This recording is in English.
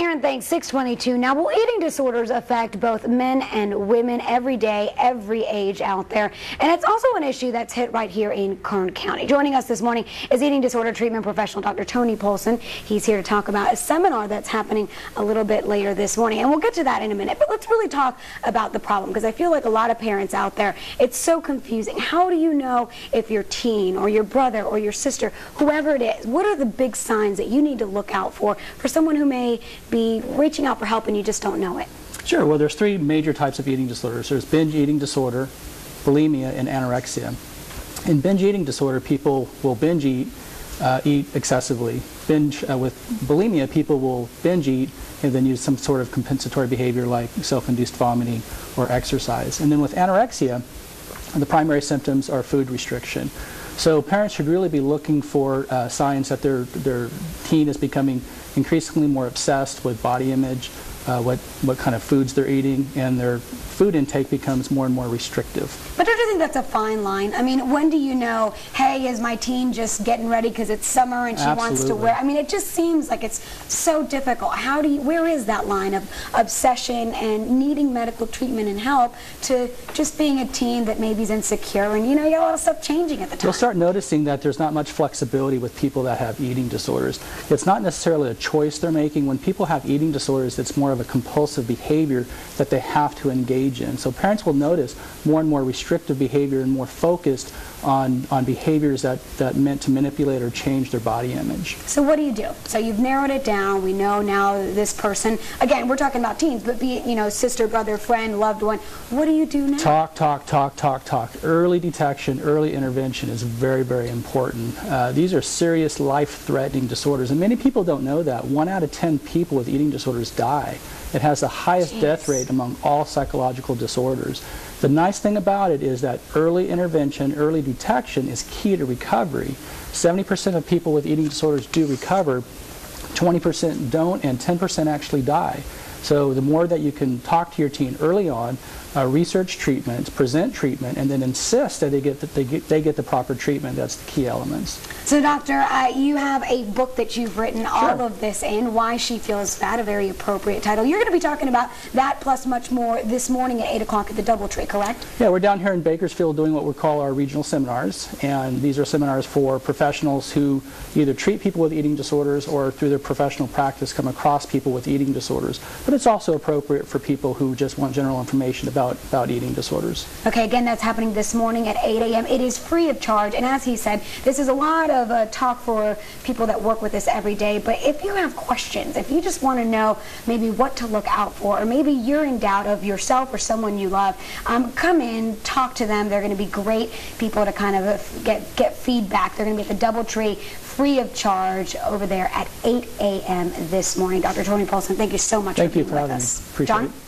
Parent Thanks 622. Now, well, eating disorders affect both men and women every day, every age out there. And it's also an issue that's hit right here in Kern County. Joining us this morning is eating disorder treatment professional Dr. Tony Paulson. He's here to talk about a seminar that's happening a little bit later this morning. And we'll get to that in a minute. But let's really talk about the problem, because I feel like a lot of parents out there, it's so confusing. How do you know if your teen or your brother or your sister, whoever it is, what are the big signs that you need to look out for someone who may be reaching out for help and you just don't know it? Sure. Well, there's three major types of eating disorders. There's binge eating disorder, bulimia, and anorexia. In binge eating disorder, people will binge eat excessively. With bulimia, people will binge eat and then use some sort of compensatory behavior like self-induced vomiting or exercise. And then with anorexia, the primary symptoms are food restriction. So parents should really be looking for signs that their teen is becoming increasingly more obsessed with body image, what kind of foods they're eating, and their food intake becomes more and more restrictive. But don't you think that's a fine line? I mean, when do you know, hey, is my teen just getting ready because it's summer and she wants to wear? I mean, it just seems like it's so difficult. Where is that line of obsession and needing medical treatment and help to just being a teen that maybe is insecure and, you know, you got a lot of stuff changing at the time? You'll start noticing that there's not much flexibility with people that have eating disorders. It's not necessarily a choice they're making. When people have eating disorders, it's more of a compulsive behavior that they have to engage in. So parents will notice more and more restrictive behavior and more focused on behaviors that meant to manipulate or change their body image. So what do you do? So you've narrowed it down. We know now this person, again, we're talking about teens, but be it, you know, sister, brother, friend, loved one. What do you do now? Talk. Early detection, early intervention is very, very important. These are serious life-threatening disorders, and many people don't know that. 1 out of 10 people with eating disorders die. It has the highest death rate among all psychological disorders. The nice thing about it is that early intervention, early detection is key to recovery. 70% of people with eating disorders do recover, 20% don't, and 10% actually die. So the more that you can talk to your teen early on, research treatment, present treatment, and then insist that they get the proper treatment, that's the key elements. So doctor, you have a book that you've written all of this in, Why She Feels Fat, a very appropriate title. You're going to be talking about that plus much more this morning at 8 o'clock at the Doubletree, correct? Yeah, we're down here in Bakersfield doing what we call our regional seminars, and these are seminars for professionals who either treat people with eating disorders or through their professional practice come across people with eating disorders. But it's also appropriate for people who just want general information about eating disorders. Okay, again, that's happening this morning at 8 a.m. It is free of charge, and as he said, this is a lot of talk for people that work with this every day. But if you have questions, if you just want to know maybe what to look out for, or maybe you're in doubt of yourself or someone you love, come in, talk to them. They're going to be great people to kind of get feedback. They're going to be at the Doubletree, free of charge, over there at 8 a.m. this morning. Dr. Tony Paulson, thank you so much for being with us. Thank you for having me. Appreciate it.